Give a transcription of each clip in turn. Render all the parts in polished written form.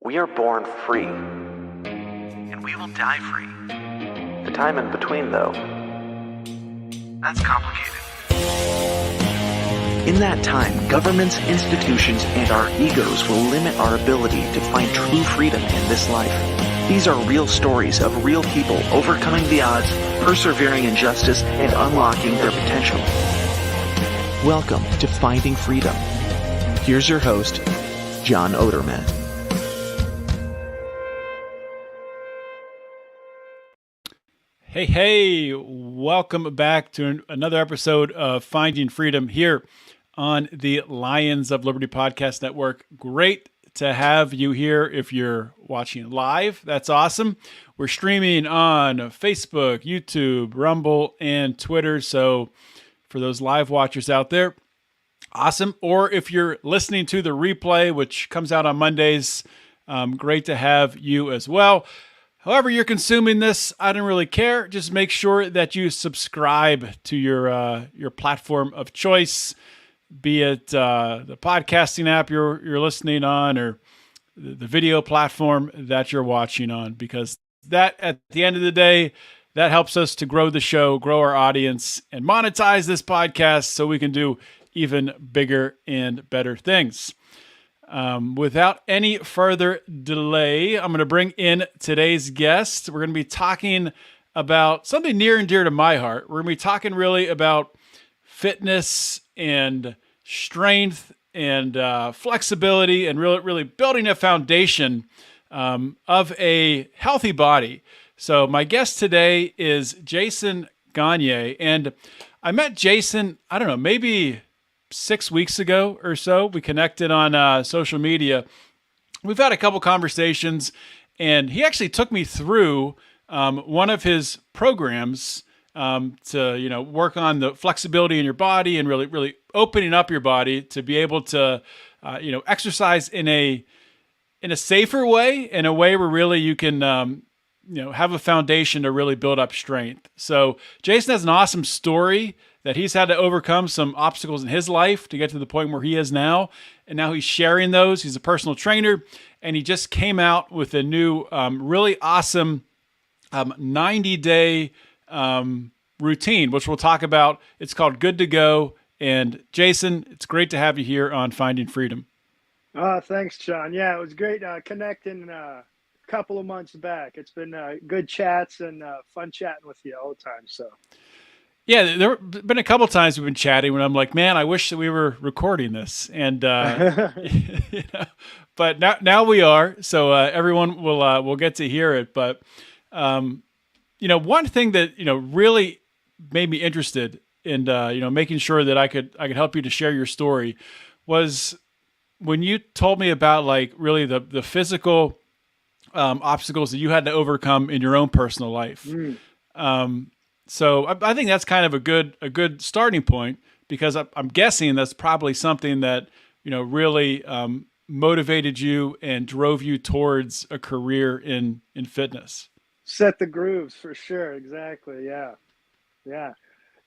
We are born free. And we will die free. The time in between, though, that's complicated. In that time, governments, institutions, and our egos will limit our ability to find true freedom in this life. These are real stories of real people overcoming the odds, persevering in justice, and unlocking their potential. Welcome to Finding Freedom. Here's your host, John Odermatt. Hey, welcome back to another episode of Finding Freedom here on the Lions of Liberty Podcast Network. Great to have you here. If you're watching live, that's awesome. We're streaming on Facebook, YouTube, Rumble, and Twitter. So for those live watchers out there, awesome. Or if you're listening to the replay, which comes out on Mondays, great to have you as well. However you're consuming this, I don't really care. Just make sure that you subscribe to your platform of choice, be it the podcasting app you're listening on or the video platform that you're watching on, because that, at the end of the day, that helps us to grow the show, grow our audience, and monetize this podcast so we can do even bigger and better things. Without any further delay, I'm going to bring in today's guest. We're going to be talking about something near and dear to my heart. We're going to be talking really about fitness and strength and flexibility and really building a foundation of a healthy body. So my guest today is Jason Gagne, and I met Jason, I don't know, maybe 6 weeks ago or so. We connected on social media. We've had a couple conversations, and he actually took me through one of his programs to work on the flexibility in your body and really opening up your body to be able to exercise in a safer way, in a way where really you can have a foundation to really build up strength. So Jason has an awesome story that he's had to overcome some obstacles in his life to get to the point where he is now. And now he's sharing those. He's a personal trainer, and he just came out with a new, really awesome 90-day routine, which we'll talk about. It's called Good to Go. And Jason, it's great to have you here on Finding Freedom. Thanks, John. Yeah, it was great connecting a couple of months back. It's been good chats and fun chatting with you all the time. So. Yeah, there have been a couple of times we've been chatting when I'm like, man, I wish that we were recording this. And, but now we are. So everyone will get to hear it. But, one thing that, really made me interested in, making sure that I could help you to share your story was when you told me about like really the physical obstacles that you had to overcome in your own personal life. So I think that's kind of a good starting point, because I'm guessing that's probably something that, really motivated you and drove you towards a career in fitness. Set the grooves for sure. Exactly. Yeah.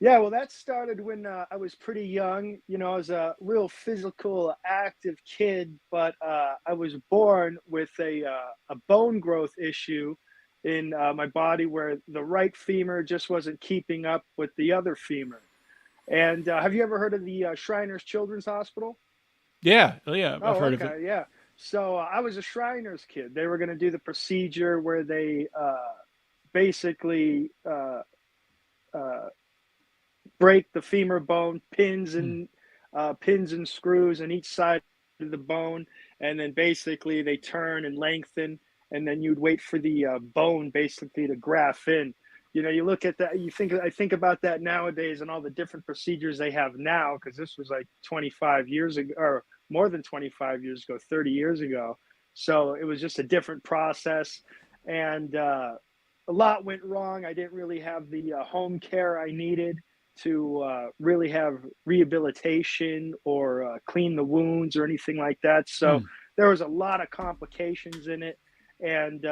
Well, that started when I was pretty young. I was a real physical, active kid, but I was born with a bone growth issue in my body where the right femur just wasn't keeping up with the other femur. And have you ever heard of the Shriners Children's Hospital? Yeah, I've heard of it. Yeah. So I was a Shriners kid. They were going to do the procedure where they basically break the femur bone, pins and screws on each side of the bone, and then basically they turn and lengthen, and then you'd wait for the bone basically to graft in. You look at that, I think about that nowadays and all the different procedures they have now, because this was like 25 years ago, or more than 25 years ago, 30 years ago. So it was just a different process, and a lot went wrong. I didn't really have the home care I needed to really have rehabilitation or clean the wounds or anything like that. So there was a lot of complications in it. And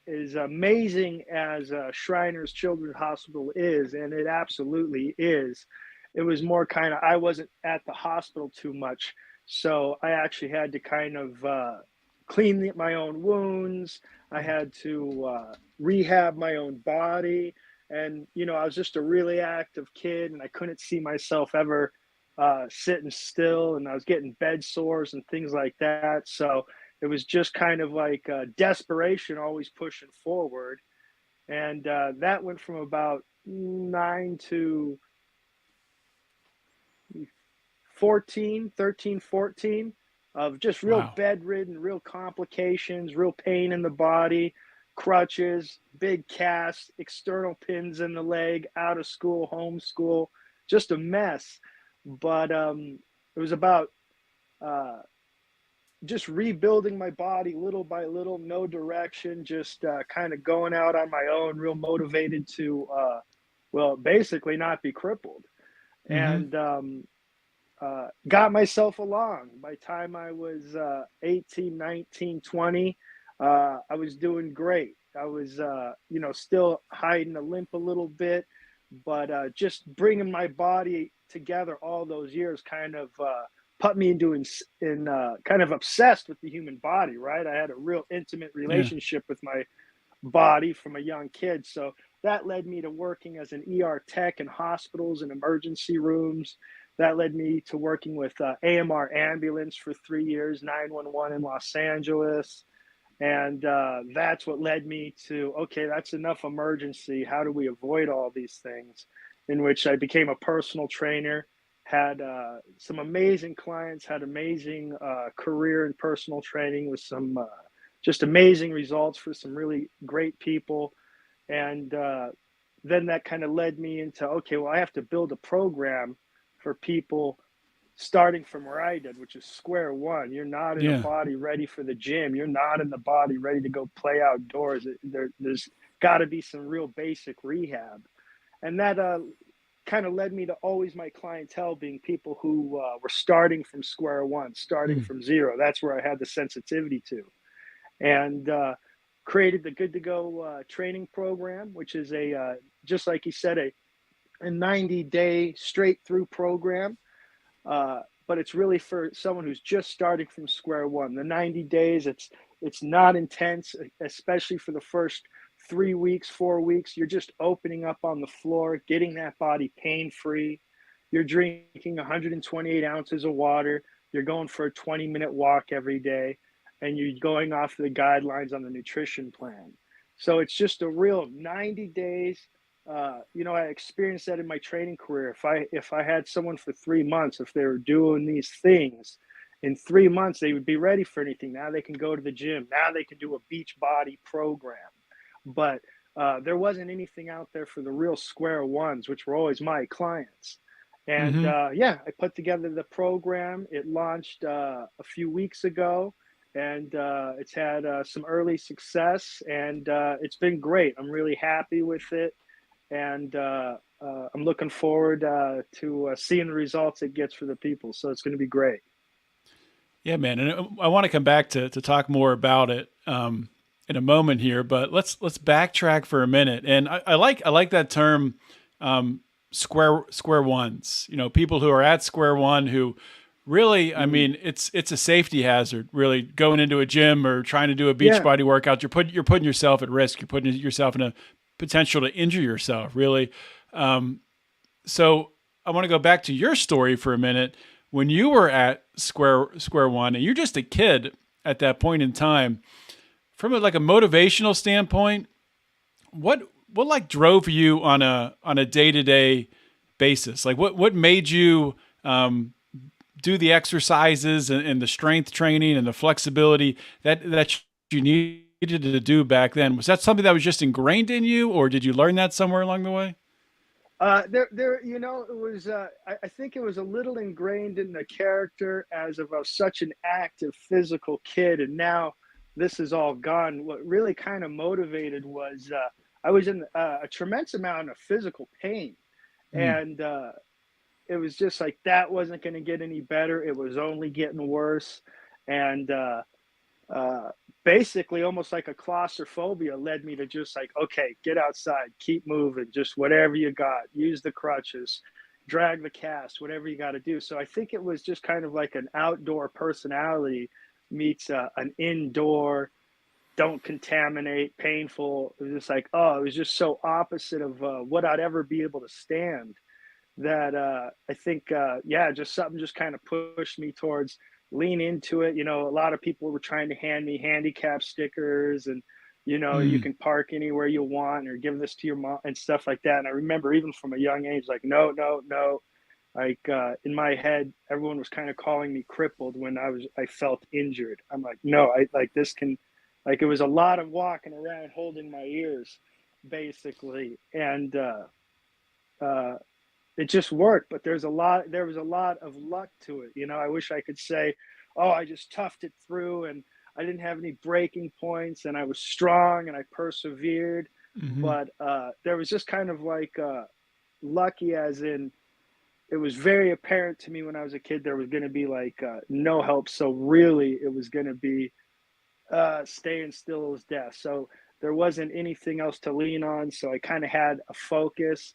as amazing as Shriners Children's Hospital is, and it absolutely is, it was more kind of, I wasn't at the hospital too much. So I actually had to kind of clean my own wounds. I had to rehab my own body. And, I was just a really active kid, and I couldn't see myself ever sitting still. And I was getting bed sores and things like that. So it was just kind of like desperation, always pushing forward. And that went from about 9 to 14, 13, 14, of just real Wow. bedridden, real complications, real pain in the body, crutches, big casts, external pins in the leg, out of school, homeschool, just a mess. But it was about uh, just rebuilding my body little by little, no direction, just kind of going out on my own, real motivated to, well, basically not be crippled. Mm-hmm. And got myself along. By the time I was 18, 19, 20, I was doing great. I was, still hiding a limp a little bit, but just bringing my body together all those years kind of put me into kind of obsessed with the human body, right? I had a real intimate Yeah. relationship with my body from a young kid. So that led me to working as an ER tech in hospitals and emergency rooms. That led me to working with AMR ambulance for 3 years, 911 in Los Angeles. And that's what led me to, okay, that's enough emergency. How do we avoid all these things? In which I became a personal trainer, had some amazing clients, had amazing career in personal training with some just amazing results for some really great people. And then that kind of led me into, okay, well, I have to build a program for people starting from where I did, which is square one. You're not in a Yeah. body ready for the gym. You're not in the body ready to go play outdoors. There's got to be some real basic rehab. And that kind of led me to always my clientele being people who were starting from square one, starting Mm. from zero. That's where I had the sensitivity to. And created the Good to Go training program, which is just like you said, a 90-day straight through program. But it's really for someone who's just starting from square one. The 90 days, it's not intense, especially for the first 3 weeks, 4 weeks. You're just opening up on the floor, getting that body pain free. You're drinking 128 ounces of water. You're going for a 20-minute walk every day, and you're going off the guidelines on the nutrition plan. So it's just a real 90 days. I experienced that in my training career. If I had someone for 3 months, if they were doing these things, in 3 months they would be ready for anything. Now they can go to the gym. Now they can do a beach body program. But there wasn't anything out there for the real square ones, which were always my clients. And Mm-hmm. yeah, I put together the program. It launched a few weeks ago, and it's had some early success, and it's been great. I'm really happy with it, and I'm looking forward to seeing the results it gets for the people. So it's going to be great. Yeah, man. And I want to come back to talk more about it in a moment here, but let's backtrack for a minute. And I like that term, square ones. People who are at square one who really, I Mm. mean, it's a safety hazard. Really, going into a gym or trying to do a beach Yeah. body workout, you're putting yourself at risk. You're putting yourself in a potential to injure yourself. Really. So I want to go back to your story for a minute. When you were at square one, and you're just a kid at that point in time, from like a motivational standpoint, what like drove you on a day to day basis? Like what made you do the exercises and the strength training and the flexibility that you needed to do back then? Was that something that was just ingrained in you, or did you learn that somewhere along the way? It was. I think it was a little ingrained in the character as of such an active physical kid, and now this is all gone. What really kind of motivated was I was in a tremendous amount of physical pain, Mm. and it was just like that wasn't going to get any better. It was only getting worse, and uh, basically almost like a claustrophobia led me to just like, okay, get outside, keep moving, just whatever you got, use the crutches, drag the cast, whatever you got to do. So I think it was just kind of like an outdoor personality meets an indoor, don't contaminate, painful. It was just like, oh, it was just so opposite of what I'd ever be able to stand. That I think, yeah, just something just kind of pushed me towards lean into it. You know, a lot of people were trying to hand me handicap stickers and, you know, you Mm. can park anywhere you want or give this to your mom and stuff like that. And I remember even from a young age, like, no, no, no. Like in my head, everyone was kind of calling me crippled when I felt injured. I'm like, no, I like this can, like it was a lot of walking around holding my ears, basically, and uh, it just worked. But there was a lot of luck to it. You know, I wish I could say, oh, I just toughed it through and I didn't have any breaking points and I was strong and I persevered. Hmm. But there was just kind of like lucky, as in it was very apparent to me when I was a kid there was going to be like no help. So really, it was going to be staying still as death. So there wasn't anything else to lean on. So I kind of had a focus.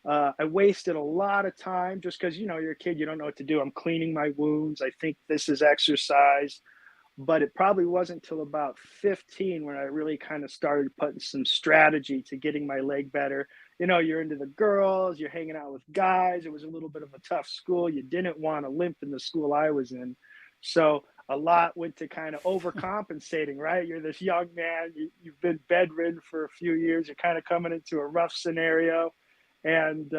I wasted a lot of time just because, you know, you're a kid, you don't know what to do. I'm cleaning my wounds. I think this is exercise. But it probably wasn't until about 15 when I really kind of started putting some strategy to getting my leg better. You know, you're into the girls, you're hanging out with guys. It was a little bit of a tough school. You didn't want to limp in the school I was in. So a lot went to kind of overcompensating, right? You're this young man, you've been bedridden for a few years, you're kind of coming into a rough scenario. And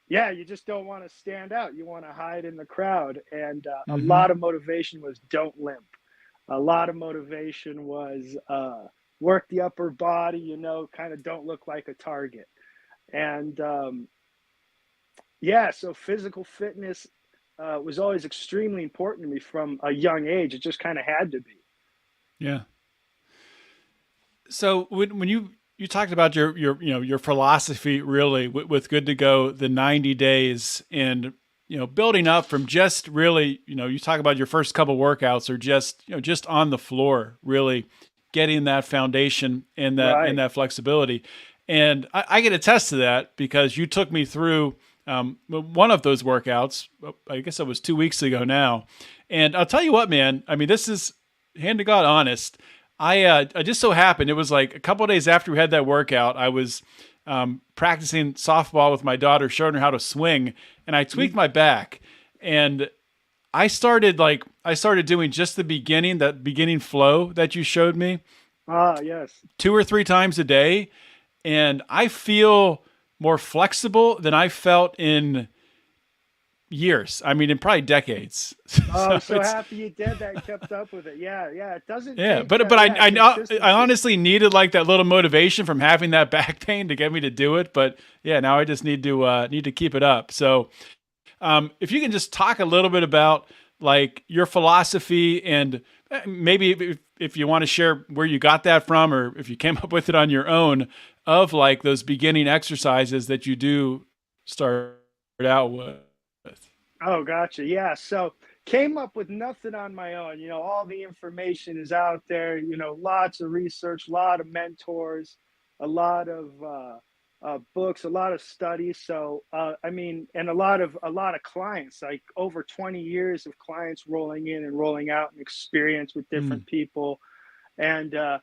yeah, you just don't want to stand out. You want to hide in the crowd. And a Hmm. lot of motivation was don't limp. A lot of motivation was work the upper body, you know, kind of don't look like a target. And yeah, so physical fitness was always extremely important to me from a young age. It just kind of had to be. Yeah. So when you talked about your you know your philosophy really with Good to Go, the 90 days, and you know building up from just really, you know, you talk about your first couple workouts or just, you know, just on the floor, really getting that foundation and Right. that flexibility. And I can attest to that because you took me through one of those workouts. I guess it was 2 weeks ago now, and I'll tell you what, man. I mean, this is hand to God honest. I just so happened it was like a couple of days after we had that workout. I was practicing softball with my daughter, showing her how to swing, and I tweaked my back, and I started doing just the beginning, that beginning flow that you showed me, Ah, yes. 2 or 3 times a day, and I feel more flexible than I felt in years. I mean, in probably decades. Oh, So so it's happy you did that and kept up with it. Yeah, yeah. It doesn't yeah, take, but yeah, I consistency. honestly needed like that little motivation from having that back pain to get me to do it. But yeah, now I just need to keep it up. So if you can just talk a little bit about like your philosophy and maybe if you want to share where you got that from or if you came up with it on your own of like those beginning exercises that you do start out with. Oh, gotcha. Yeah. So came up with nothing on my own. You know, all the information is out there, you know, lots of research, a lot of mentors, a lot of books, a lot of studies. So, I mean, and a lot of clients, like over 20 years of clients rolling in and rolling out and experience with Mm, different people. And, uh,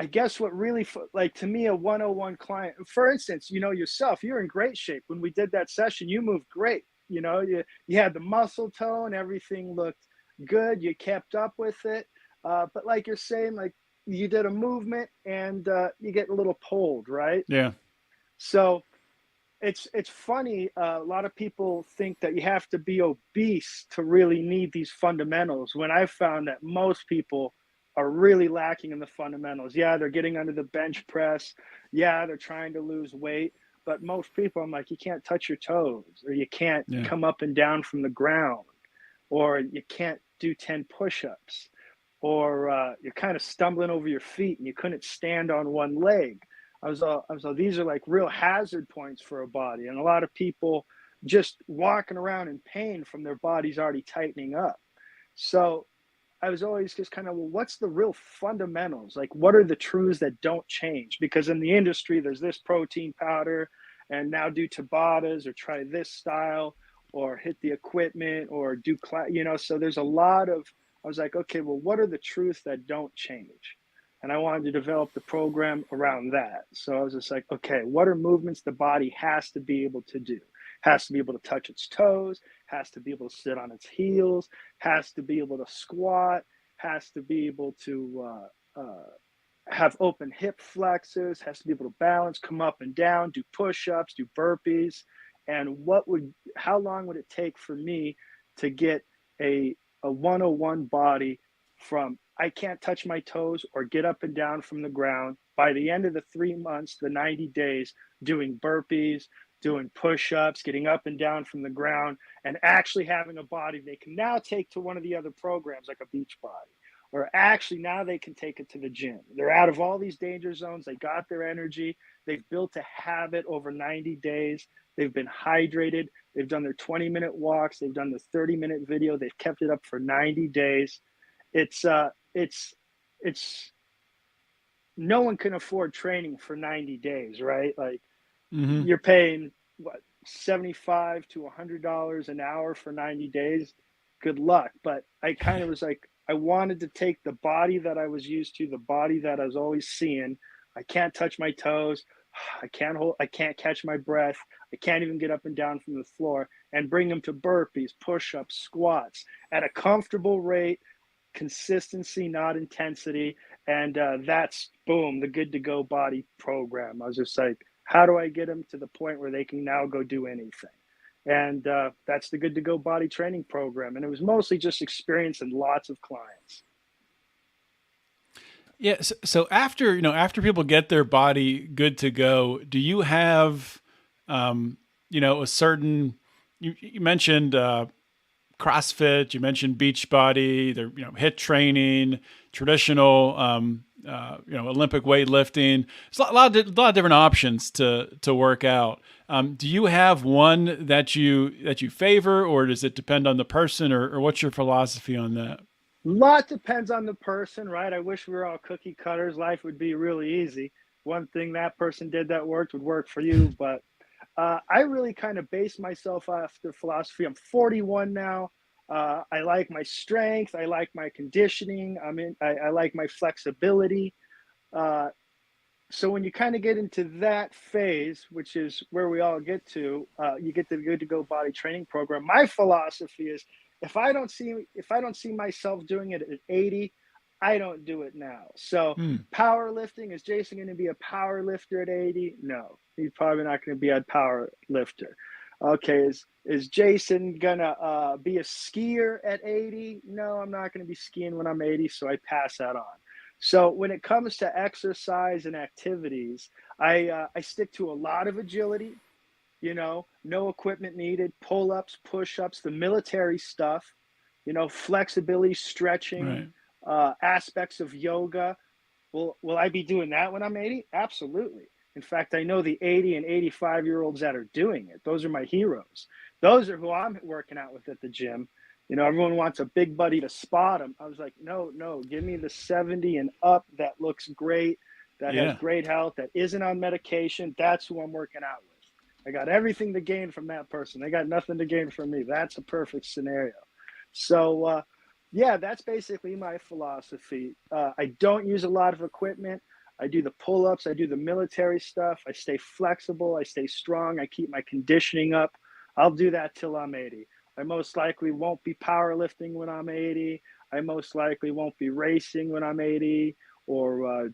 I guess what really, like to me, a 101 client, for instance, you know, yourself, you're in great shape. When we did that session, you moved great. You know, you had the muscle tone, everything looked good. You kept up with it. But like you're saying, like you did a movement and you get a little pulled, right? yeah. So it's funny. A lot of people think that you have to be obese to really need these fundamentals. When I've found that most people are really lacking in the fundamentals. Yeah, they're getting under the bench press. Yeah, they're trying to lose weight. But most people, I'm like, you can't touch your toes, or you can't Yeah. come up and down from the ground, or you can't do 10 push-ups, or you're kind of stumbling over your feet and you couldn't stand on one leg. I was all, these are like real hazard points for a body. And a lot of people just walking around in pain from their bodies already tightening up. So I was always just kind of, well, what's the real fundamentals? Like, what are the truths that don't change? Because in the industry, there's this protein powder, and now do Tabatas or try this style. or hit the equipment or do class, so there's a lot of, I was like, okay, well, what are the truths that don't change? And I wanted to develop the program around that. So I was just like, okay, what are movements the body has to be able to do? Has to be able to touch its toes, has to be able to sit on its heels, has to be able to squat, has to be able to have open hip flexors, has to be able to balance, come up and down, do push-ups, do burpees. And how long would it take for me to get a 101 body from I can't touch my toes or get up and down from the ground by the end of the 3 months, the 90 days, doing burpees, doing push-ups, getting up and down from the ground, and actually having a body they can now take to one of the other programs like a beach body, or actually now they can take it to the gym. They're out of all these danger zones. They got their energy. They've built a habit over 90 days. They've been hydrated. They've done their 20-minute walks. They've done the 30-minute video. They've kept it up for 90 days. It's no one can afford training for 90 days, right? Like you're paying what, $75 to $100 an hour for 90 days. Good luck. But I kind of was like, I wanted to take the body that I was used to, the body that I was always seeing. I can't touch my toes. I can't catch my breath. I can't even get up and down from the floor, and bring them to burpees, push-ups, squats at a comfortable rate, consistency, not intensity. And that's, boom, the Good to Go body program. I was just like, how do I get them to the point where they can now go do anything? And that's the Good to Go body training program. And it was mostly just experience and lots of clients. Yeah. So after people get their body good to go, do you have, a certain, you mentioned, CrossFit, you mentioned Beachbody, there, HIIT training, traditional, Olympic weightlifting. There's a lot of different options to work out. Do you have one that you favor, or does it depend on the person, or what's your philosophy on that? Lot depends on the person, right? I wish we were all cookie cutters. Life would be really easy. One thing that person did that worked would work for you. But I really kind of base myself off the philosophy. I'm 41 now. I like my strength. I like my conditioning. I like my flexibility. So when you kind of get into that phase, which is where we all get to, you get the Good to Go body training program. My philosophy is, if I don't see myself doing it at 80, I don't do it now. So powerlifting, is Jason going to be a power lifter at 80? No, he's probably not going to be a power lifter. Okay, is Jason gonna be a skier at 80? No, I'm not going to be skiing when I'm 80, so I pass that on. So when it comes to exercise and activities, I stick to a lot of agility. No equipment needed, pull-ups, push-ups, the military stuff, flexibility, stretching, right. Aspects of yoga. Will I be doing that when I'm 80? Absolutely. In fact, I know the 80 and 85-year-olds that are doing it. Those are my heroes. Those are who I'm working out with at the gym. Everyone wants a big buddy to spot them. I was like, no, give me the 70 and up that looks great, that has great health, that isn't on medication. That's who I'm working out with. I got everything to gain from that person. They got nothing to gain from me. That's a perfect scenario. So, that's basically my philosophy. I don't use a lot of equipment. I do the pull-ups. I do the military stuff. I stay flexible. I stay strong. I keep my conditioning up. I'll do that till I'm 80. I most likely won't be powerlifting when I'm 80. I most likely won't be racing when I'm 80, or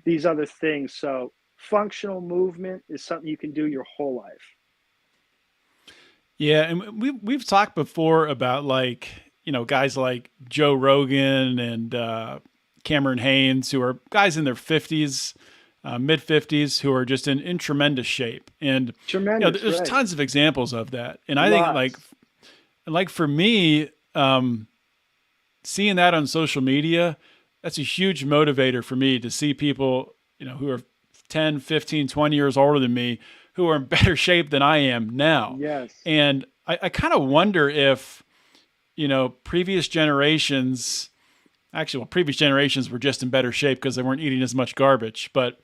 these other things. So functional movement is something you can do your whole life. Yeah, and we've talked before about guys like Joe Rogan and Cameron Haynes, who are guys in their 50s, mid 50s, who are just in tremendous shape. And there's right. tons of examples of that. And I think like for me, seeing that on social media, that's a huge motivator for me to see people, who are 10, 15, 20 years older than me, who are in better shape than I am now. Yes. And I kind of wonder if, previous generations were just in better shape because they weren't eating as much garbage, but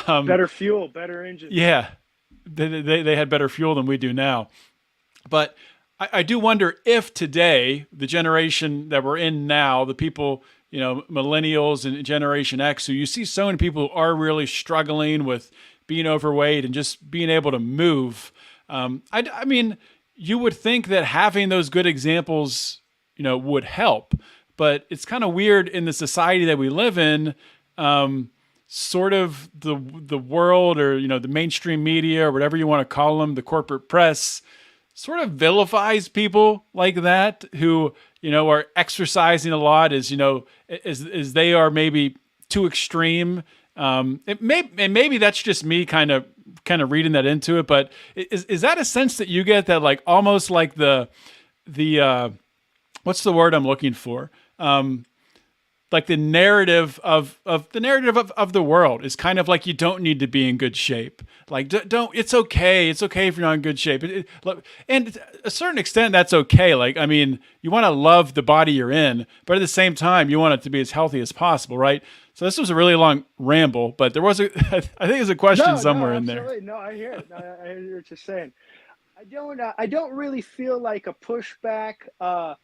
better fuel, better engine. Yeah. They had better fuel than we do now. But I do wonder if today, the generation that we're in now, the people, millennials and Generation X, who you see so many people who are really struggling with being overweight and just being able to move. I mean, you would think that having those good examples, would help, but it's kind of weird in the society that we live in. Sort of the world, or the mainstream media, or whatever you want to call them, the corporate press, sort of vilifies people like that who are exercising a lot as they are maybe too extreme. And maybe that's just me kind of reading that into it, but is that a sense that you get, that like almost like the what's the word I'm looking for? Like the narrative of the world is kind of like, you don't need to be in good shape. Like, don't, it's okay if you're not in good shape. And to a certain extent, that's okay. Like, I mean, you want to love the body you're in, but at the same time, you want it to be as healthy as possible, right? So this was a really long ramble, but there was I think there's a question somewhere in there. No, I hear it. No, I hear what you're saying. I don't really feel like a pushback from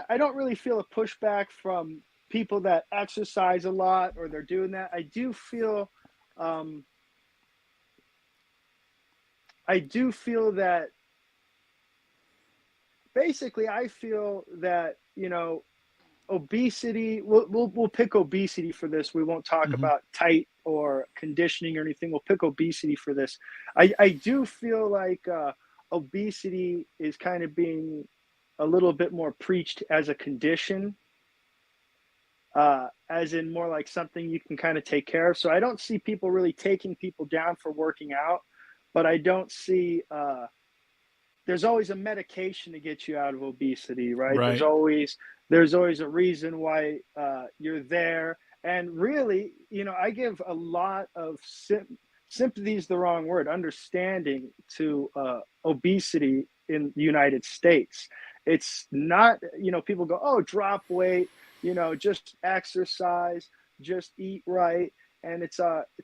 I don't really feel a pushback from people that exercise a lot or they're doing that. I do feel that basically, I feel that, obesity, we'll pick obesity for this. We won't talk about tight or conditioning or anything. We'll pick obesity for this. I do feel like obesity is kind of being a little bit more preached as a condition, as in more like something you can kind of take care of. So I don't see people really taking people down for working out, but I don't see, there's always a medication to get you out of obesity, right? Right. There's always a reason why you're there. And really, I give a lot of sympathy is the wrong word, understanding to obesity in the United States. It's not, people go, oh, drop weight, just exercise, just eat right. And it's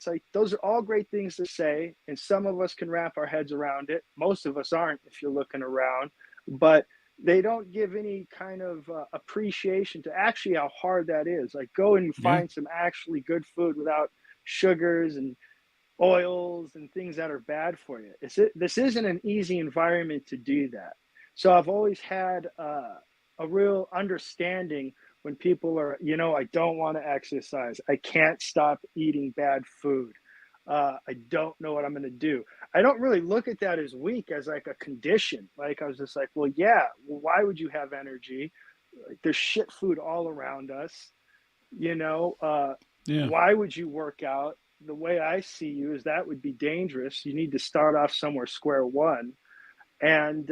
like, those are all great things to say. And some of us can wrap our heads around it. Most of us aren't, if you're looking around, but they don't give any kind of appreciation to actually how hard that is. Like, go and find some actually good food without sugars and oils and things that are bad for you. This isn't an easy environment to do that. So I've always had a real understanding when people are, I don't want to exercise. I can't stop eating bad food. I don't know what I'm going to do. I don't really look at that as weak, as like a condition. Like, I was just like, well, yeah, why would you have energy? Like, there's shit food all around us. Why would you work out? The way I see you is that would be dangerous. You need to start off somewhere square one. And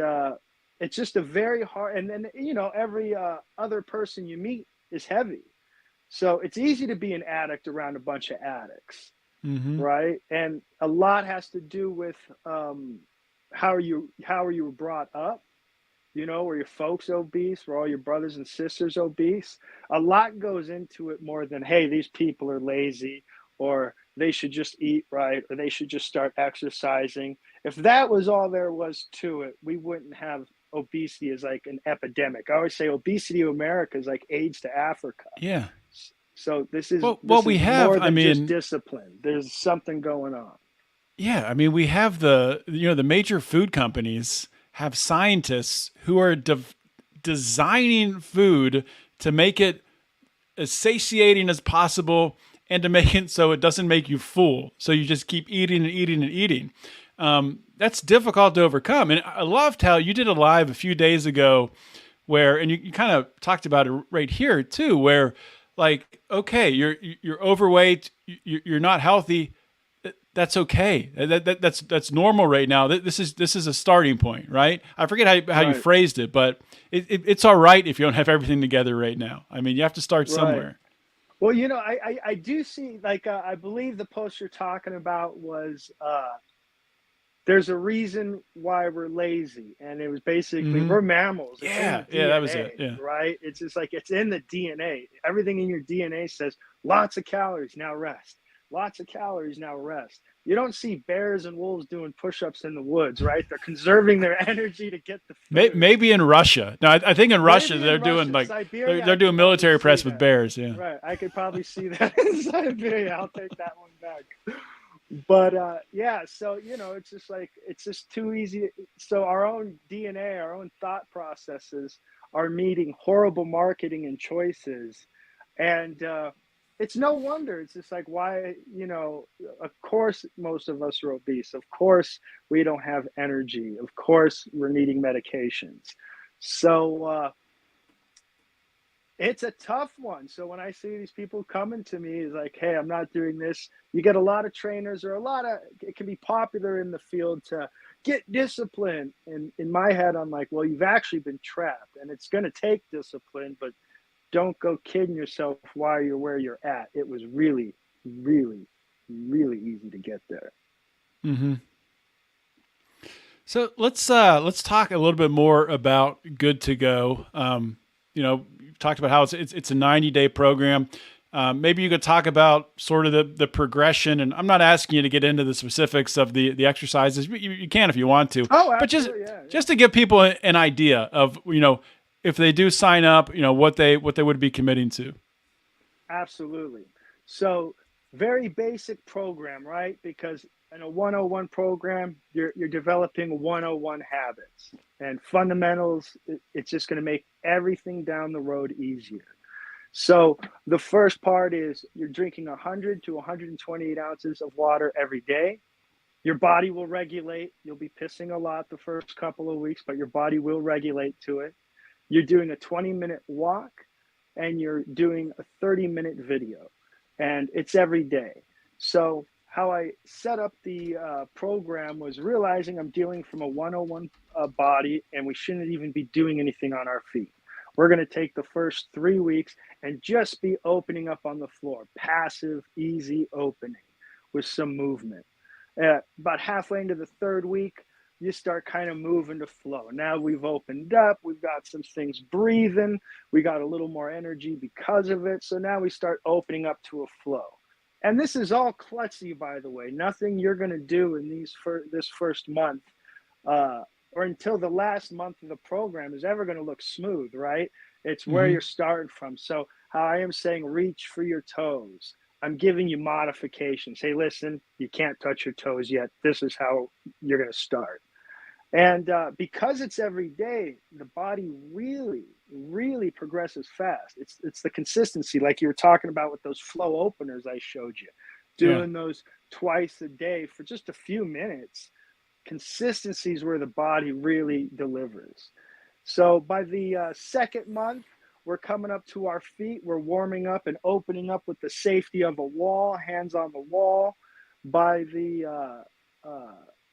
it's just a very hard, and then, every other person you meet is heavy. So it's easy to be an addict around a bunch of addicts, right? And a lot has to do with how are you brought up? Were your folks obese? Were all your brothers and sisters obese? A lot goes into it more than, hey, these people are lazy, or they should just eat right, or they should just start exercising. If that was all there was to it, we wouldn't have obesity as like an epidemic. I always say obesity in America is like AIDS to Africa. Yeah. So this is we have, more than just discipline. There's something going on. Yeah, I mean, we have the major food companies have scientists who are designing food to make it as satiating as possible and to make it so it doesn't make you full. So you just keep eating and eating and eating. That's difficult to overcome. And I loved how you did a live a few days ago where, and you kind of talked about it right here too, where like, okay, you're overweight, you're not healthy. That's okay. That's normal right now. This is a starting point, right? I forget how you phrased it, but it's all right if you don't have everything together right now. I mean, you have to start somewhere. Well, I do see, like, I believe the post you're talking about was, there's a reason why we're lazy. And it was basically, we're mammals. Yeah, DNA, that was it. Yeah. Right? It's just like, it's in the DNA. Everything in your DNA says, lots of calories, now rest. Lots of calories, now rest. you don't see bears and wolves doing push-ups in the woods, right? They're conserving their energy to get the food. Maybe in Russia. No, I think in Russia Maybe they're in doing Russia. like Siberia, they're I doing could probably military see press with that. bears. Yeah. Right, I could probably see that in Siberia. I'll take that one back. But yeah, so it's just like it's just too easy. So our own DNA, our own thought processes are meeting horrible marketing and choices, and it's no wonder. It's just like why of course most of us are obese. Of course we don't have energy. Of course we're needing medications. So it's a tough one. So when I see these people coming to me, is like, hey, I'm not doing this. You get a lot of trainers or it can be popular in the field to get discipline. And in my head, I'm like, well, you've actually been trapped and it's going to take discipline, but don't go kidding yourself while you're where you're at. It was really, really, really easy to get there. Mm-hmm. So let's talk a little bit more about Good to Go. You've talked about how it's a 90-day program. Maybe you could talk about sort of the progression, and I'm not asking you to get into the specifics of the exercises. You can if you want to. Oh, but absolutely, just to give people an idea of if they do sign up, what they would be committing to. Absolutely. So very basic program, right? Because in a 101 program, you're developing 101 habits and fundamentals. It's just going to make everything down the road easier. So the first part is you're drinking 100 to 128 ounces of water every day. Your body will regulate. You'll be pissing a lot the first couple of weeks, but your body will regulate to it. You're doing a 20-minute walk and you're doing a 30-minute video, and it's every day. So how I set up the program was realizing I'm dealing from a 101 body, and we shouldn't even be doing anything on our feet. We're going to take the first 3 weeks and just be opening up on the floor, passive, easy opening with some movement. About halfway into the third week, you start kind of moving to flow. Now we've opened up, we've got some things breathing, we got a little more energy because of it. So now we start opening up to a flow. And this is all klutzy, by the way. Nothing you're going to do in this first month or until the last month of the program is ever going to look smooth, right? It's where you're starting from. So how I am saying, reach for your toes. I'm giving you modifications. Hey, listen, you can't touch your toes yet. This is how you're going to start. And because it's every day, the body really, really progresses fast. It's the consistency, like you were talking about with those flow openers I showed you. Doing those twice a day for just a few minutes. Consistency is where the body really delivers. So by the second month, we're coming up to our feet. We're warming up and opening up with the safety of a wall, hands on the wall. By the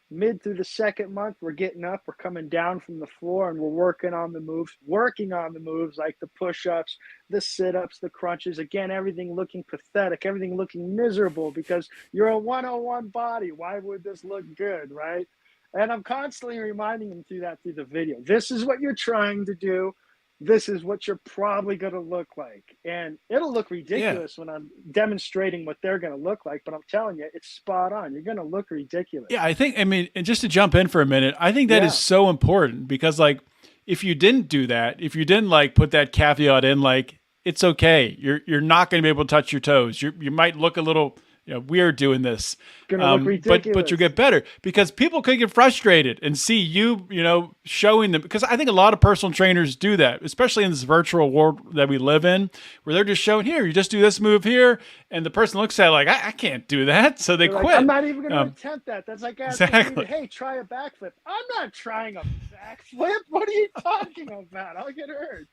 mid through the second month, we're getting up. We're coming down from the floor and we're working on the moves like the push-ups, the sit-ups, the crunches. Again, everything looking pathetic, everything looking miserable because you're a 101 body. Why would this look good, right? And I'm constantly reminding them through the video. This is what you're trying to do. This is what you're probably going to look like. And it'll look ridiculous when I'm demonstrating what they're going to look like. But I'm telling you, it's spot on. You're going to look ridiculous. Yeah, and just to jump in for a minute, I think that is so important because, like, if you didn't do that, if you didn't, like, put that caveat in, like, it's okay. You're not going to be able to touch your toes. You might look a little weird doing this. Gonna look ridiculous. But you get better because people could get frustrated and see you, showing them. Because I think a lot of personal trainers do that, especially in this virtual world that we live in, where they're just showing here, you just do this move here, and the person looks at it like, I can't do that, so they quit. I'm not even going to attempt that. That's like asking me, hey, try a backflip. I'm not trying a backflip. What are you talking about? I'll get hurt.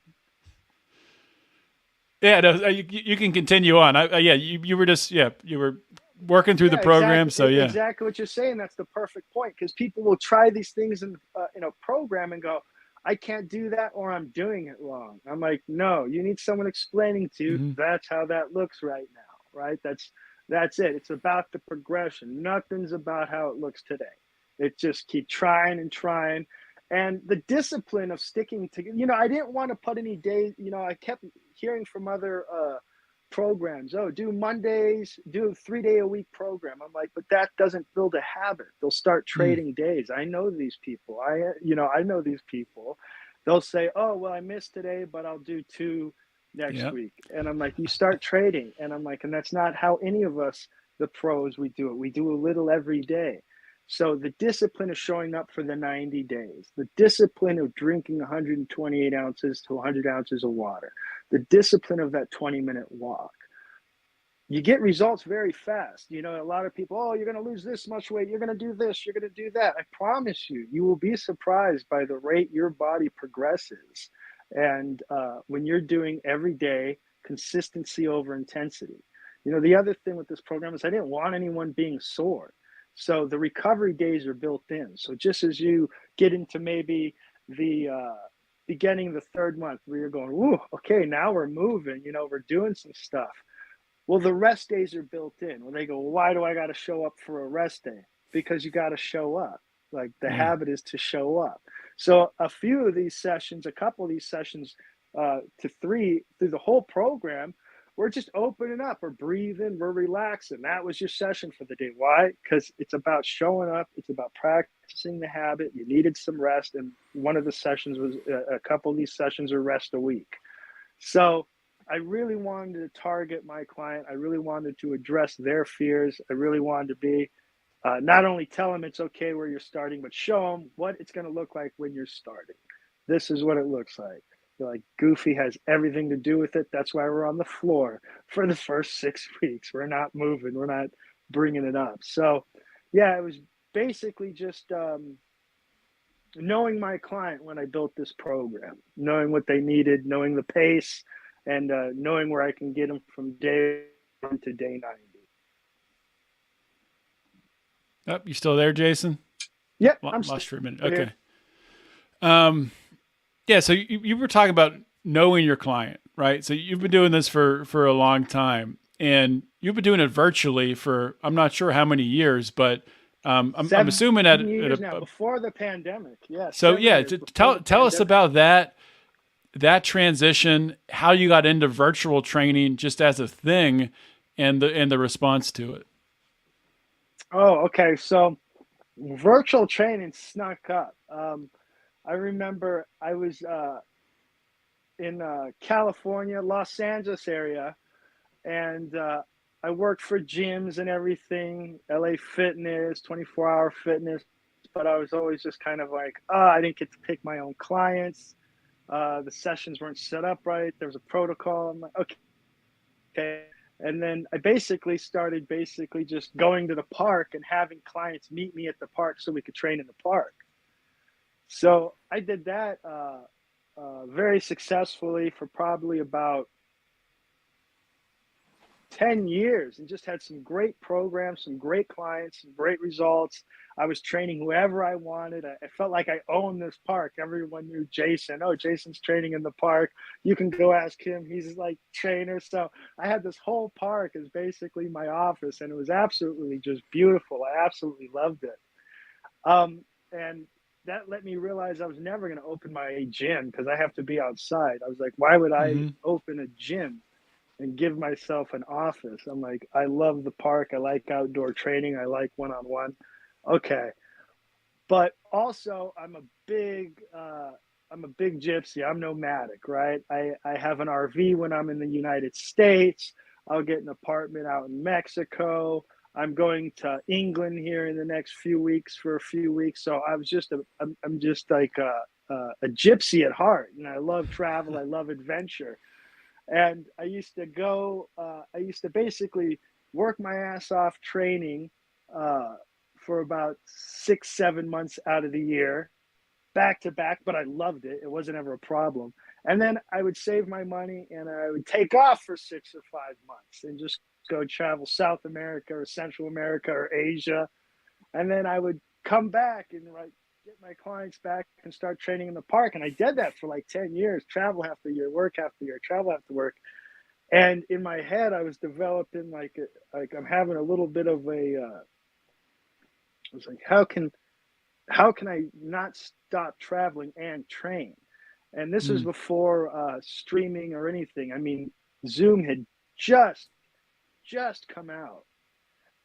Yeah, no, you can continue on. You were just you were working through the program, exactly what you're saying. That's the perfect point because people will try these things in a program and go, I can't do that, or I'm doing it wrong. I'm like, no, you need someone explaining to you. That's how that looks right now, right? That's it. It's about the progression. Nothing's about how it looks today. It just keep trying and trying. And the discipline of sticking to, I didn't want to put any days, I kept hearing from other programs. Oh, do Mondays, do a 3 day a week program. I'm like, but that doesn't build a habit. They'll start trading days. I know these people. I know these people. They'll say, oh, well, I missed today, but I'll do two next Yep. week. And I'm like, you start trading. And I'm like, and that's not how any of us, the pros, we do it. We do a little every day. So the discipline of showing up for the 90 days, the discipline of drinking 128 ounces to 100 ounces of water, the discipline of that 20-minute walk. You get results very fast. You know, a lot of people, oh, you're going to lose this much weight. You're going to do this. You're going to do that. I promise you, you will be surprised by the rate your body progresses. And when you're doing every day, consistency over intensity. You know, the other thing with this program is I didn't want anyone being sore. So the recovery days are built in. So just as you get into maybe the beginning of the third month where you're going, ooh, okay, now we're moving, you know, we're doing some stuff. Well, the rest days are built in. Well, they go, well, why do I got to show up for a rest day? Because you got to show up. Like the habit is to show up. So a few of these sessions, a couple of these sessions to three through the whole program, we're just opening up, we're breathing, we're relaxing. That was your session for the day. Why? Because it's about showing up. It's about practicing the habit. You needed some rest. And one of the sessions was a couple of these sessions are rest a week. So I really wanted to target my client. I really wanted to address their fears. I really wanted to be not only tell them it's okay where you're starting, but show them what it's going to look like when you're starting. This is what it looks like. Like Goofy has everything to do with it. That's why we're on the floor for the first 6 weeks. We're not moving. We're not bringing it up. So, yeah, it was basically just knowing my client when I built this program, knowing what they needed, knowing the pace, and knowing where I can get them from day 1 to day 90. Oh, you still there, Jason? Yep, I'm lost for a minute. here. Okay. Yeah, so you were talking about knowing your client, right? So you've been doing this for a long time, and you've been doing it virtually for I'm not sure how many years, but I'm assuming at years now, before the pandemic. Yes. So yeah, tell us about that transition, how you got into virtual training just as a thing, and the response to it. Oh, okay. So virtual training snuck up. I remember I was in California, Los Angeles area, and I worked for gyms and everything, LA Fitness, 24-hour fitness, but I was always just kind of like, I didn't get to pick my own clients. The sessions weren't set up right. There was a protocol. I'm like, okay. And then I basically started just going to the park and having clients meet me at the park so we could train in the park. So I did that very successfully for probably about 10 years and just had some great programs, some great clients, some great results. I was training whoever I wanted. I felt like I owned this park. Everyone knew Jason. Oh, Jason's training in the park. You can go ask him. He's like trainer. So I had this whole park as basically my office, and it was absolutely just beautiful. I absolutely loved it. And that let me realize I was never going to open my gym because I have to be outside. I was like, why would I open a gym and give myself an office? I'm like, I love the park. I like outdoor training. I like one-on-one. Okay. But also I'm a big gypsy. I'm nomadic, right? I have an RV when I'm in the United States. I'll get an apartment out in Mexico. I'm going to England here in the next few weeks for a few weeks. So I'm just like a gypsy at heart. And I love travel. I love adventure. And I used to basically work my ass off training for about 6-7 months out of the year, back to back, but I loved it. It wasn't ever a problem. And then I would save my money and I would take off for 6 or 5 months and just go travel South America or Central America or Asia. And then I would come back and get my clients back and start training in the park. And I did that for like 10 years, travel half the year, work half the year, travel half the work. And in my head, I was developing like I'm having a little bit of I was like, how can I not stop traveling and train? And this was before streaming or anything. I mean, Zoom had just come out,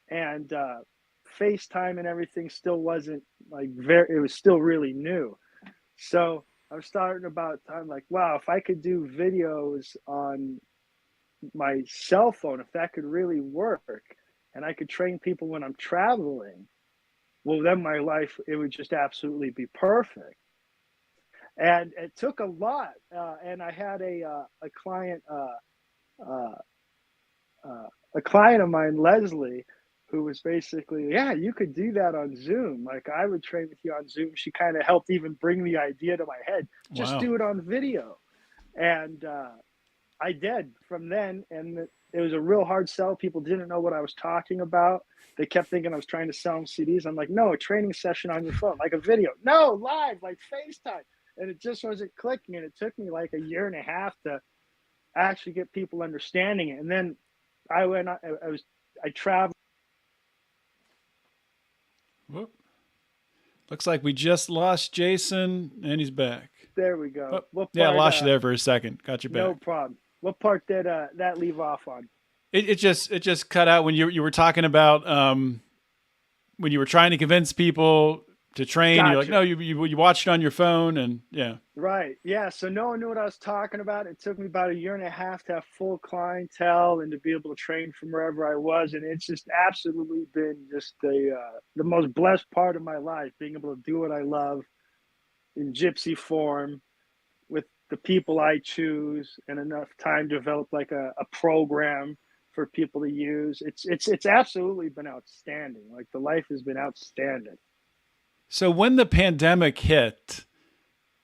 and FaceTime and everything still wasn't like it was still really new. So I was starting about time like, wow, if I could do videos on my cell phone, if that could really work, and I could train people when I'm traveling, well, then my life, it would just absolutely be perfect. And it took a lot. And I had a client, uh, a client of mine, Leslie, who was basically, yeah, you could do that on Zoom. Like I would train with you on Zoom. She kind of helped even bring the idea to my head. Just Wow. do it on video. And I did from then. And it was a real hard sell. People didn't know what I was talking about. They kept thinking I was trying to sell them CDs. I'm like, no, a training session on your phone, like a video. No, live, like FaceTime. And it just wasn't clicking. And it took me like a year and a half to actually get people understanding it. And then I traveled. Whoop. Looks like we just lost Jason, and he's back. There we go. Oh, yeah, I lost you there for a second. Got you back. No problem. What part did that leave off on? It just cut out when you were talking about when you were trying to convince people to train. Gotcha. You're like, no, you watched it on your phone, and yeah. Right. Yeah. So no one knew what I was talking about. It took me about a year and a half to have full clientele and to be able to train from wherever I was. And it's just absolutely been just the most blessed part of my life, being able to do what I love in gypsy form with the people I choose and enough time to develop like a program for people to use. It's absolutely been outstanding. Like the life has been outstanding. So when the pandemic hit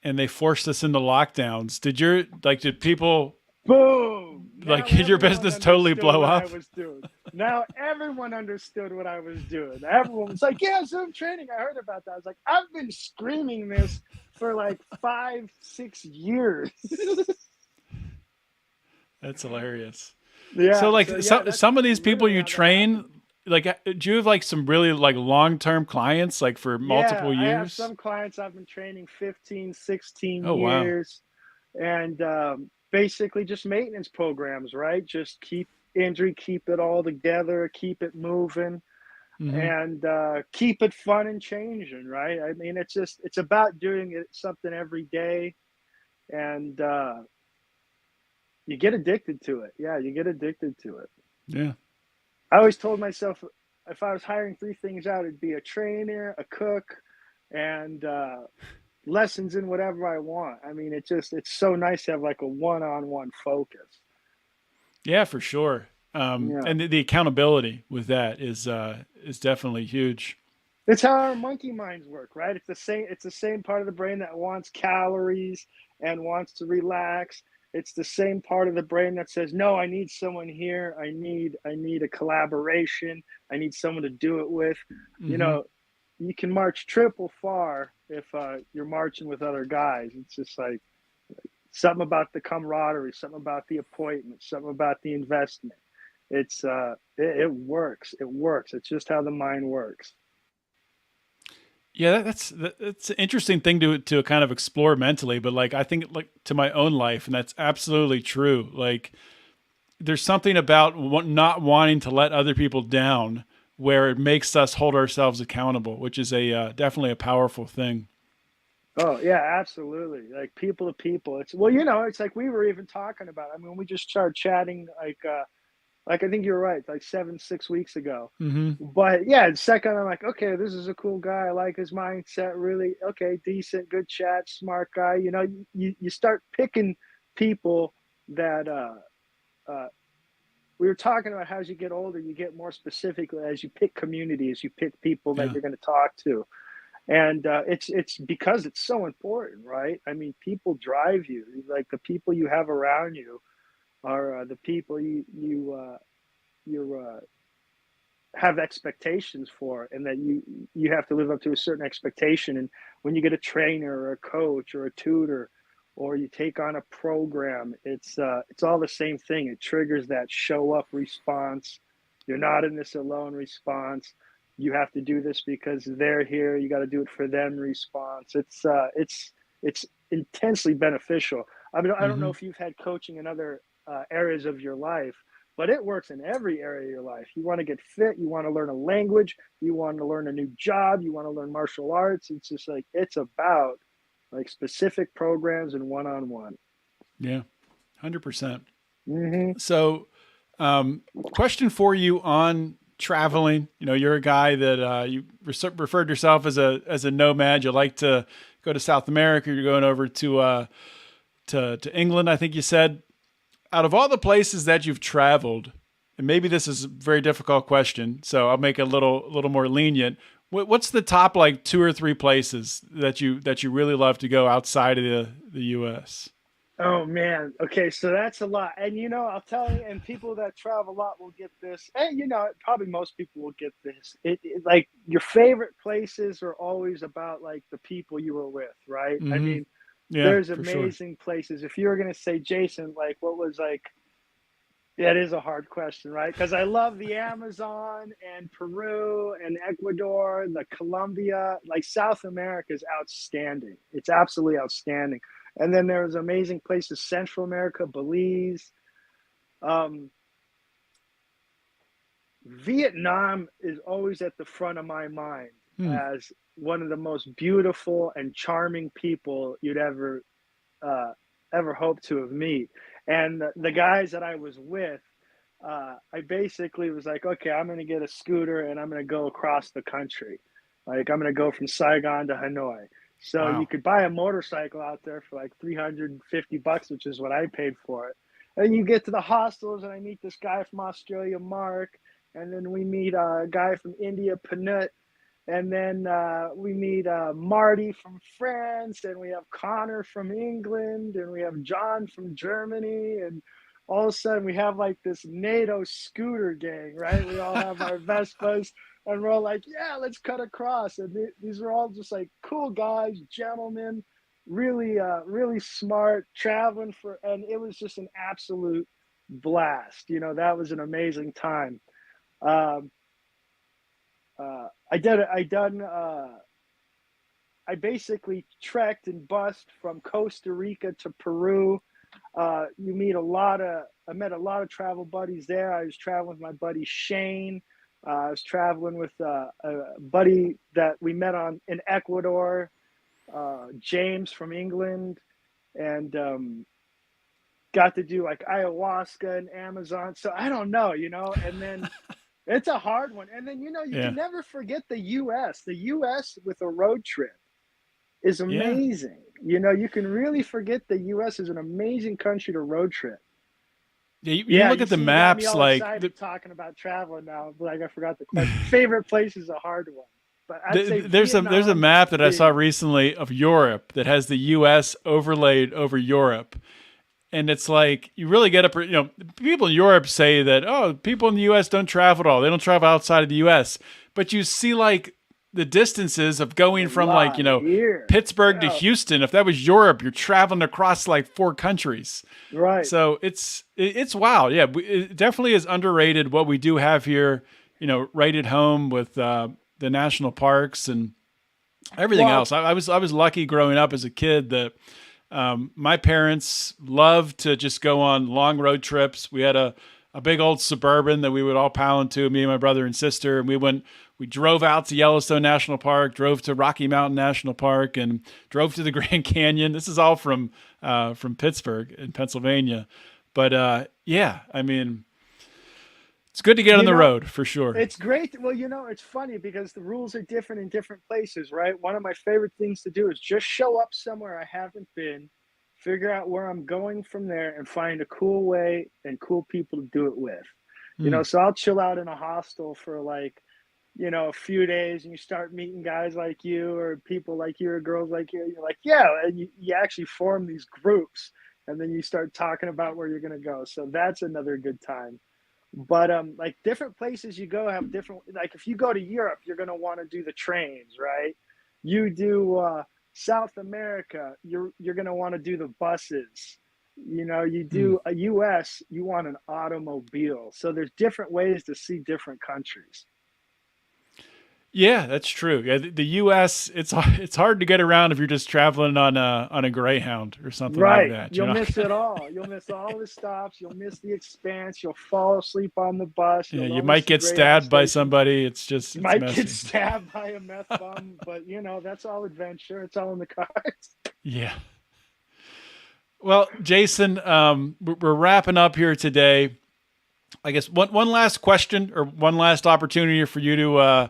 and they forced us into lockdowns, did people boom? Like did your business totally blow up? I was doing. Now everyone understood what I was doing. Everyone was like, yeah, Zoom training. I heard about that. I was like, I've been screaming this for like 5-6 years. That's hilarious. Yeah. So like some of these people you train, like, do you have like some really like long-term clients like for multiple years? I have some clients I've been training 15, 16 wow. years. And basically just maintenance programs, right? Just keep it all together, keep it moving, and keep it fun and changing, right? I mean, it's about doing something every day, and you get addicted to it. Yeah, you get addicted to it. Yeah. I always told myself if I was hiring 3 things out, it'd be a trainer, a cook, and lessons in whatever I want. I mean, it's so nice to have like a one-on-one focus. Yeah, for sure. And the accountability with that is definitely huge. It's how our monkey minds work, right? It's the same part of the brain that wants calories and wants to relax. It's the same part of the brain that says, no, I need someone here. I need a collaboration. I need someone to do it with. You know, you can march triple far if you're marching with other guys. It's just like something about the camaraderie, something about the appointment, something about the investment. It works. It works. It's just how the mind works. Yeah, that's an interesting thing to kind of explore mentally, but like I think like to my own life, and that's absolutely true. Like there's something about not wanting to let other people down where it makes us hold ourselves accountable, which is definitely a powerful thing. Oh yeah, absolutely. Like people to people. It's like we were even talking about. I mean, we just started chatting like I think you're right, like 6 weeks ago. But yeah, the second I'm like, okay, this is a cool guy. I like his mindset. Really, okay, decent, good chat, smart guy. You know, you start picking people that we were talking about. How as you get older, you get more specific as you pick communities, you pick people that you're going to talk to. And it's because it's so important, right? I mean, people drive you. Like the people you have around you are the people you have expectations for, and that you have to live up to a certain expectation. And when you get a trainer or a coach or a tutor, or you take on a program, it's all the same thing. It triggers that show up response. You're not in this alone response. You have to do this because they're here. You got to do it for them response. It's intensely beneficial. I mean, I don't know if you've had coaching in other areas of your life, but it works in every area of your life. You want to get fit, you want to learn a language, you want to learn a new job, you want to learn martial arts. It's just like, it's about like specific programs and one-on-one. Yeah, 100%. Mm-hmm. So, question for you on traveling. You know, you're a guy that you referred yourself as a nomad. You like to go to South America. You're going over to England, I think you said. Out of all the places that you've traveled, and maybe this is a very difficult question, so I'll make it a little more lenient. What's the top like 2 or 3 places that you really love to go outside of the U.S.? Oh man. Okay, so that's a lot. And I'll tell you, and people that travel a lot will get this. And probably most people will get this. Like your favorite places are always about like the people you were with, right? I Mm-hmm. mean, Yeah, there's for sure. amazing places. If you were gonna say, Jason, like what was like, that is a hard question, right? Because I love the Amazon and Peru and Ecuador, the Colombia, like South America is outstanding. It's absolutely outstanding. And then there's amazing places, Central America, Belize. Um, Vietnam is always at the front of my mind Hmm. as one of the most beautiful and charming people you'd uh, ever hope to have met. And the guys that I was with, I basically was like, okay, I'm going to get a scooter and I'm going to go across the country. Like I'm going to go from Saigon to Hanoi. So you Wow. could buy a motorcycle out there for like $350, which is what I paid for it. And you get to the hostels and I meet this guy from Australia, Mark. And then we meet a guy from India, Panut. And then we meet Marty from France, and we have Connor from England, and we have John from Germany, and all of a sudden we have like this NATO scooter gang, right? We all have our Vespas, and we're all like, yeah, let's cut across. And these are all just like cool guys, gentlemen, really, really smart, traveling and it was just an absolute blast. That was an amazing time. Um, I basically trekked and bussed from Costa Rica to Peru. I met a lot of travel buddies there. I was traveling with my buddy Shane. I was traveling with a buddy that we met in Ecuador, James from England, and got to do like ayahuasca and Amazon. So I don't know, and then it's a hard one. And then, you Yeah. can never forget the US. The US with a road trip is Yeah. amazing. You can really forget the US is an amazing country to road trip. Yeah. You Yeah, look you at the see, you got me maps, all like excited talking about traveling now. Like I forgot the question. Favorite place is a hard one. But I'd say there's a Vietnam map that I saw big. recently of Europe that has the U.S. overlaid over Europe. And it's like you really get up. People in Europe say that people in the U.S. don't travel at all. They don't travel outside of the U.S. But you see like the distances of going A from like lot here. Pittsburgh to Yeah, Houston. If that was Europe, you're traveling across like 4 countries. right. So it's wild. Yeah, it definitely is underrated what we do have here. Right at home with the national parks and everything Well, else. I was lucky growing up as a kid that my parents loved to just go on long road trips. We had a big old Suburban that we would all pile into, me and my brother and sister. And we drove out to Yellowstone National Park, drove to Rocky Mountain National Park, and drove to the Grand Canyon. This is all from Pittsburgh in Pennsylvania. But yeah, I mean, it's good to get on you the know, road for sure. It's great. Well, it's funny because the rules are different in different places, right? One of my favorite things to do is just show up somewhere I haven't been, figure out where I'm going from there, and find a cool way and cool people to do it with. Hmm. So I'll chill out in a hostel for like, a few days, and you start meeting guys like you or people like you or girls like you. You're like, yeah, and you actually form these groups, and then you start talking about where you're going to go. So that's another good time. But like different places you go have different, like if you go to Europe, you're going to want to do the trains, right? You do South America, you're going to want to do the buses. You Hmm. do a US, you want an automobile. So there's different ways to see different countries. Yeah, that's true. Yeah, the U.S. It's hard to get around if you're just traveling on a Greyhound or something like Right. that. You You'll know. miss it all. You'll miss all the stops. You'll miss the expanse. You'll fall asleep on the bus. Yeah, You'll you only might see get Greyhound stabbed by stations. somebody. You It's might get messy. stabbed by a meth bum, but that's all adventure. It's all in the cards. Yeah. Well, Jason, we're wrapping up here today. I guess one last question or one last opportunity for you to,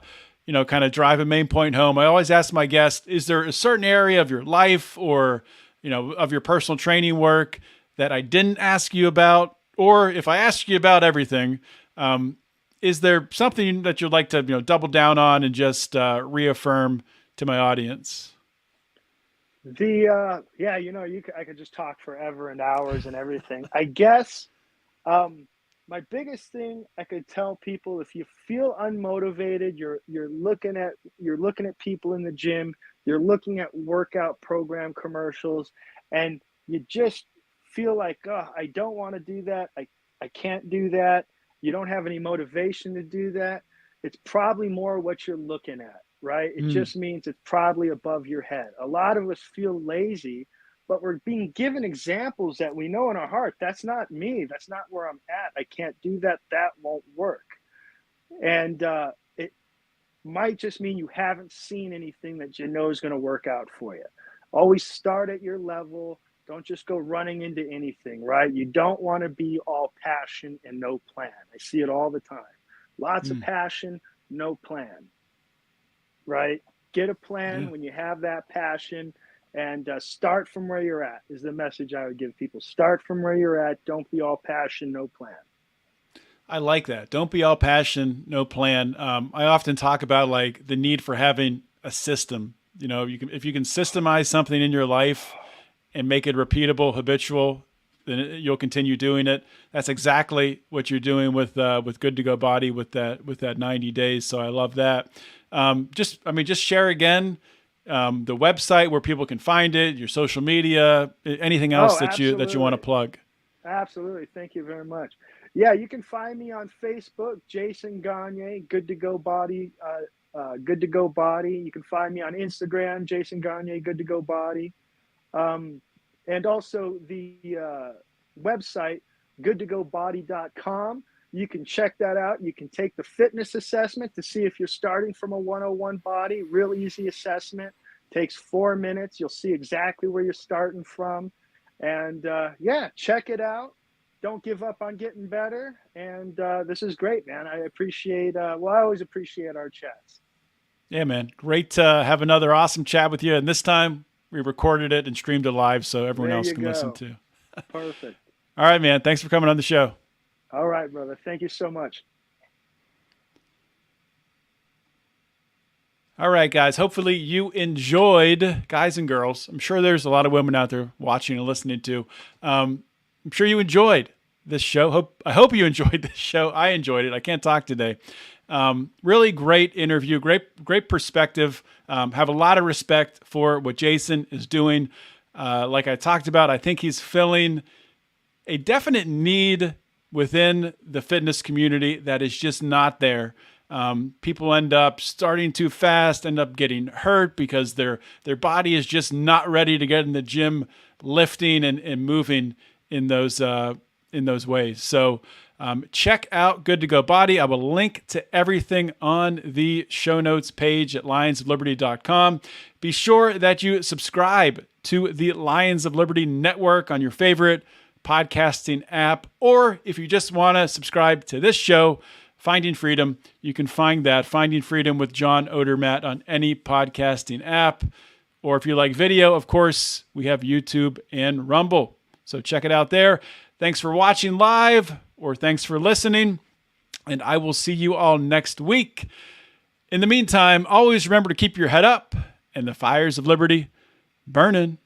kind of drive a main point home. I always ask my guests, is there a certain area of your life or, of your personal training work that I didn't ask you about? Or if I ask you about everything, is there something that you'd like to, double down on and just reaffirm to my audience? Yeah, I could just talk forever and hours and everything. I guess my biggest thing I could tell people, if you feel unmotivated, you're looking at people in the gym, you're looking at workout program commercials, and you just feel like, oh, I don't want to do that. I can't do that. You don't have any motivation to do that. It's probably more what you're looking at, right? It Mm, just means it's probably above your head. A lot of us feel lazy, but we're being given examples that we know in our heart, that's not me. That's not where I'm at. I can't do that. That won't work. And it might just mean you haven't seen anything that you know is going to work out for you. Always start at your level. Don't just go running into anything, right? You don't want to be all passion and no plan. I see it all the time. Lots of mm, passion, no plan, right? Get a plan yeah. when you have that passion, and start from where you're at is the message I would give people. Start from where you're at. Don't be all passion, no plan. I like that. Don't be all passion, no plan. I often talk about like the need for having a system. If you can systemize something in your life and make it repeatable, habitual, then you'll continue doing it. That's exactly what you're doing with Good to Go Body with that 90 days. So I love that. Just share again the website where people can find it, your social media, anything else Oh, that you want to absolutely. plug. Absolutely. Thank you very much. Yeah, you can find me on Facebook, Jason Gagne, Good to Go Body, Good to Go Body. You can find me on Instagram, Jason Gagne, Good to Go Body. Um, and also the website, goodtogobody.com. You can check that out. You can take the fitness assessment to see if you're starting from a 101 body. Real easy assessment. Takes 4 minutes. You'll see exactly where you're starting from. And yeah, check it out. Don't give up on getting better. And this is great, man. I appreciate, I always appreciate our chats. Yeah, man. Great to have another awesome chat with you. And this time we recorded it and streamed it live so everyone There else you can listen go. too. Perfect. All right, man. Thanks for coming on the show. All right, brother. Thank you so much. All right, guys. Hopefully you enjoyed, guys and girls. I'm sure there's a lot of women out there watching and listening to. I'm sure you enjoyed this show. I hope you enjoyed this show. I enjoyed it. I can't talk today. Really great interview. Great perspective. Have a lot of respect for what Jason is doing. Like I talked about, I think he's filling a definite need within the fitness community that is just not there. People end up starting too fast, end up getting hurt because their body is just not ready to get in the gym, lifting and moving in those ways. So check out Good to Go Body. I will link to everything on the show notes page at lionsofliberty.com. Be sure that you subscribe to the Lions of Liberty Network on your favorite podcasting app, or if you just want to subscribe to this show, Finding Freedom, you can find that, Finding Freedom with John Odermatt, on any podcasting app. Or if you like video, of course, we have YouTube and Rumble. So check it out there. Thanks for watching live, or thanks for listening, and I will see you all next week. In the meantime, always remember to keep your head up and the fires of liberty burning.